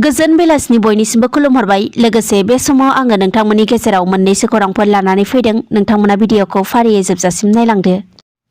गोजोन बेलासिनि बयनिसिमबो खुलुमहरबाय। लोगोसे बे समाव आङो नोंथांमोननि गेजेराव मोननैसो खौरांफोर लानानै फैदों। नोंथांमोना भिडिअखौ फारियै जोबजासिम नायलांदो।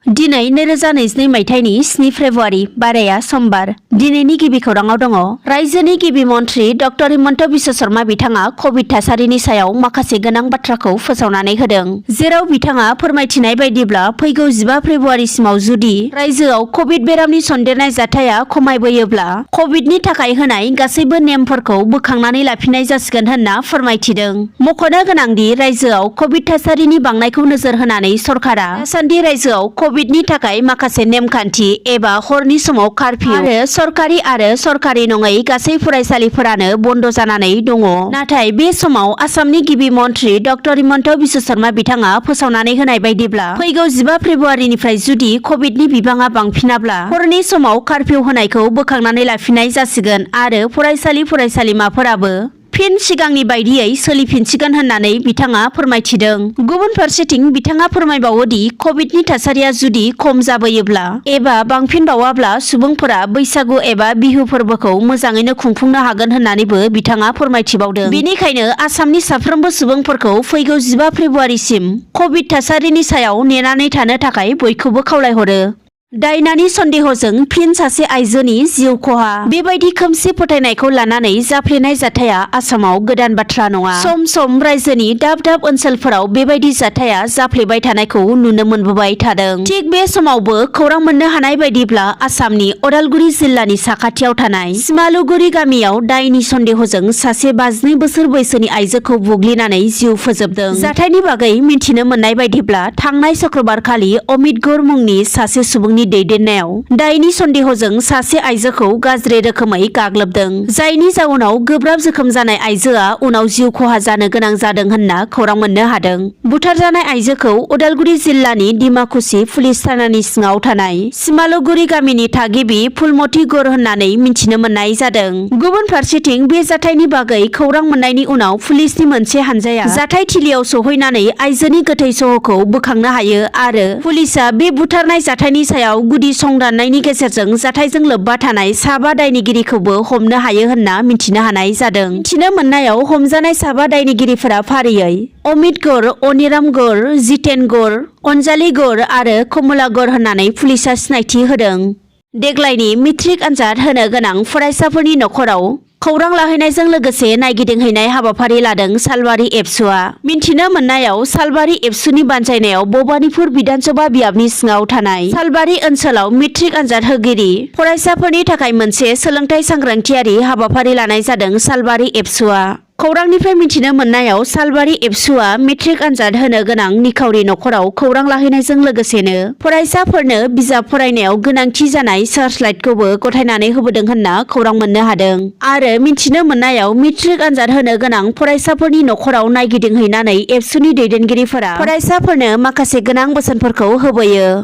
दिनै 2022 मायथाइनि 7 फेब्रुआरि बाराया समबार। दिनैनि गिबि खौराङाव दङ। रायजोनि गिबि मन्थ्रि डक्टर हिमन्त बिश्व शर्मा बिथाङा कभिड थासारिनि सायाव माखासे गोनां बाथ्राखौ फोसावनानै होदों। जेराव बिथाङा फोरमायथिनाय बायदिब्ला फैगौ 15 फेब्रुआरिसिमाव जुदि रायजोआव कभिड बेरामनि सन्देरनाय जाथाया खमायबोयोब्ला कभिडनि थाखाय होनाय गासैबो नेमफोरखौ बोखांनानै लाफिननाय जासिगोन होनना फोरमायथिदों। मख'नो गोनांदि रायजोआव कभिड थासारिनि बांनायखौ नोजोर होनानै सरकारा दासान्दि रायजोआव कभिडनि थाखाय माखासे नेमखान्थि एबा हरनि समाव कार्फिउ आरो सरकारि आरो सरकारि नङै गासै फरायसालिफोरानो बन्द जानानै दङ। नाथाय बे समाव आसामनि गिबि मन्थ्रि डक्टर हिमन्त बिश्व शर्मा बिथाङा फोसावनानै होनाय बायदिब्ला फैगौ 15 फेब्रुआरिनिफ्राय जुदि कभिडनि बिबाङा बांफिनाब्ला हरनि समाव कार्फिउ होनायखौ बोखांनानै लाफिननाय जासिगोन आरो फरायसालिमाफोराबो फिन सिगांनि बायदियै सोलिफिनसिगोन होननानै बिथाङा फोरमायथिदों। गुबुन फारसेथिं बिथाङा फोरमायबावोदि कभिडनि थासारिया जुदि खम जाबोयोब्ला एबा बांफिनबावाब्ला सुबुंफोरा बैसागु एबा बिहु फोरबोखौ मोजाङैनो खुंफुंनो हागोन होननानैबो बिथाङा फोरमायथिबावदों। बेनिखायनो आसामनि साफ्रोमबो सुबुंफोरखौ फैगौ 15 फेब्रुआरिसिम कभिड थासारिनि सायाव नेनानै थानो थाखाय बयखौबो खावलायहरो। दायनानि सन्देहजों फिन सासे आइजोनि जिउ खहा। बेबायदि खोमसि फोथायनायखौ लानानै जाफ्लेनाय जाथाया आसामाव गोदान बाथ्रा नङा। सम सम रायजोनि दाब दाब ओनसोलफोराव बेबायदि जाथाया जाफ्लेबाय थानायखौ नुनो मोनबोबाय थादों। थिग बे समावबो खौरां मोननो हानाय बायदिब्ला आसामनि अदालगुरि जिल्लानि साखाथियाव थानाय सिमालुगुरि गामियाव दायनि सन्देहजों सासे 52 बोसोर बैसोनि आइजोखौ बुग्लिनानै जिउ फोजोबदों। जाथायनि बागै मिन्थिनो मोननाय बायदिब्ला थांनाय शुक्रबारखालि अमित गौर मुंनि सासे सुबुंनि दैदेननायाव दायनि सन्देहजों सासे आइजोखौ गाज्रि रोखोमै गाग्लोबदों। जायनि जाउनाव गोब्राब जोखोम जानाय आइजोआ उनाव जिउ खहा जानो गोनां जादों होनना खौरां मोननो हादों। बुथारजानाय आइजोखौ उदालगुरि जिल्लानि डिमाकुसि पुलिस थानानि सिङाव थानाय सिमालुगुरि गामिनि थागिबि फुलमती गौर होननानै मिन्थिनो मोननाय जादों। गुबुन फारसेथिं बे जाथायनि बागै खौरां मोननायनि उनाव पुलिसनि मोनसे हानजाया जाथायथिलियाव सौहैनानै आइजोनि गोथै सहखौ बोखांनो हायो आरो पुलिसआ बे बुथारनाय जाथायनि सायाव गुदि संदाननायनि गेजेरजों जाथायजों लोब्बा थानाय 7 दायनिगिरिखौबो हमनो हायो होनना मिन्थिनो हानाय जादों। मिन्थिनो मोननायाव हमजानाय 7 दायनिगिरिफोरा फारियै अमित गौर, अनिराम गौर, जितेन गौर, अनजालि गौर आरो कमला गौर होननानै पुलिसआ सिनायथि होदों। देग्लायनि मेट्रिक आनजाद होनो गोनां फरायसाफोरनि नखराव खौरां लाहैनायजों लोगोसे नायगिदिंहैनाय हाबाफारि लादों सालबारि एबसुआ। मिन्थिनो मोननायाव सालबारि एबसुनि बानजायनायाव भबानिपुर बिधानसभा बियाबनि सिङाव थानाय सालबारि ओनसोलाव मेट्रिक आनजाद होगिरि फरायसाफोरनि थाखाय मोनसे सोलोंथाइ सांग्रांथियारि हाबाफारि लानाय जादों सालबारि एबसुआ। खौरांनिफ्राय मिन्थिनो मोननायाव सालबारि एबसुआ मेट्रिक आनजाद होनो गोनां निखावरि नखराव खौरां लाहैनायजों लोगोसेनो फरायसाफोरनो बिजाब फरायनायाव गोनांथि जानाय सार्चलाइटखौबो गथायनानै होबोदों होनना खौरां मोननो हादों। आरो मिन्थिनो मोननायाव मेट्रिक आनजाद होनो गोनां फरायसाफोरनि नखराव नायगिदिंहैनानै एबसुनि दैदेनगिरिफोरा फरायसाफोरनो माखासे गोनां बोसोनफोरखौ होबोयो।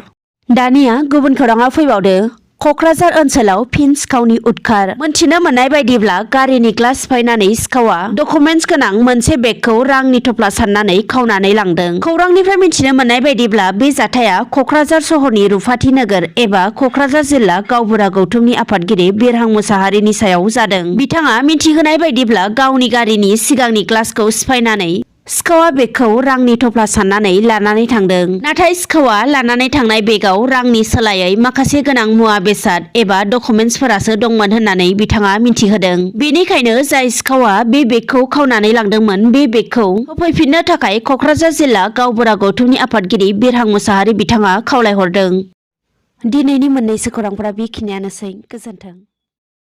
दानिया गुबुन खौराङाव फैबावदो। कक्राझार ओनसोलाव फिन सिखावनि उदखार। मोनथिनो मोननाय बायदिब्ला गारिनि ग्लास सिफायनानै सिखावा डकुमेन्टस गोनां मोनसे बेगखौ रांनि थफ्ला साननानै खावनानै लांदों। खौरांनिफ्राय मिन्थिनो मोननाय बायदिब्ला बे जाथाया कक्राझार सहरनि रुफाथि नोगोर एबा कक्राझार जिल्ला गावबुरा गौथुमनि आफादगिरि बिरहां मोसाहारिनि सायाव जादों। बिथाङा मिन्थिहोनाय बायदिब्ला गावनि गारिनि सिगांनि ग्लासखौ सिफायनानै सिखावा बेगखौ रांनि थफ्ला साननानै लानानै थांदों। नाथाय सिखावा लानानै थांनाय बेगाव रांनि सोलायै माखासे गोनां मुवा बेसाद एबा डकुमेन्टसफोरासो दंमोन होननानै बिथाङा मिन्थिहोदों। बेनिखायनो जाय सिखावा बे बेगखौ खावनानै लांदोंमोन बे बेगखौ होफैफिननो थाखाय कक्राझार जिल्ला गावबुरा गौथुमनि आफादगिरि बिरहां मोसाहारि बिथाङा खावलायहरदों। दिनैनि मोननैसो खौरांफोरा बेखिनियानोसै। गोजोन्थों।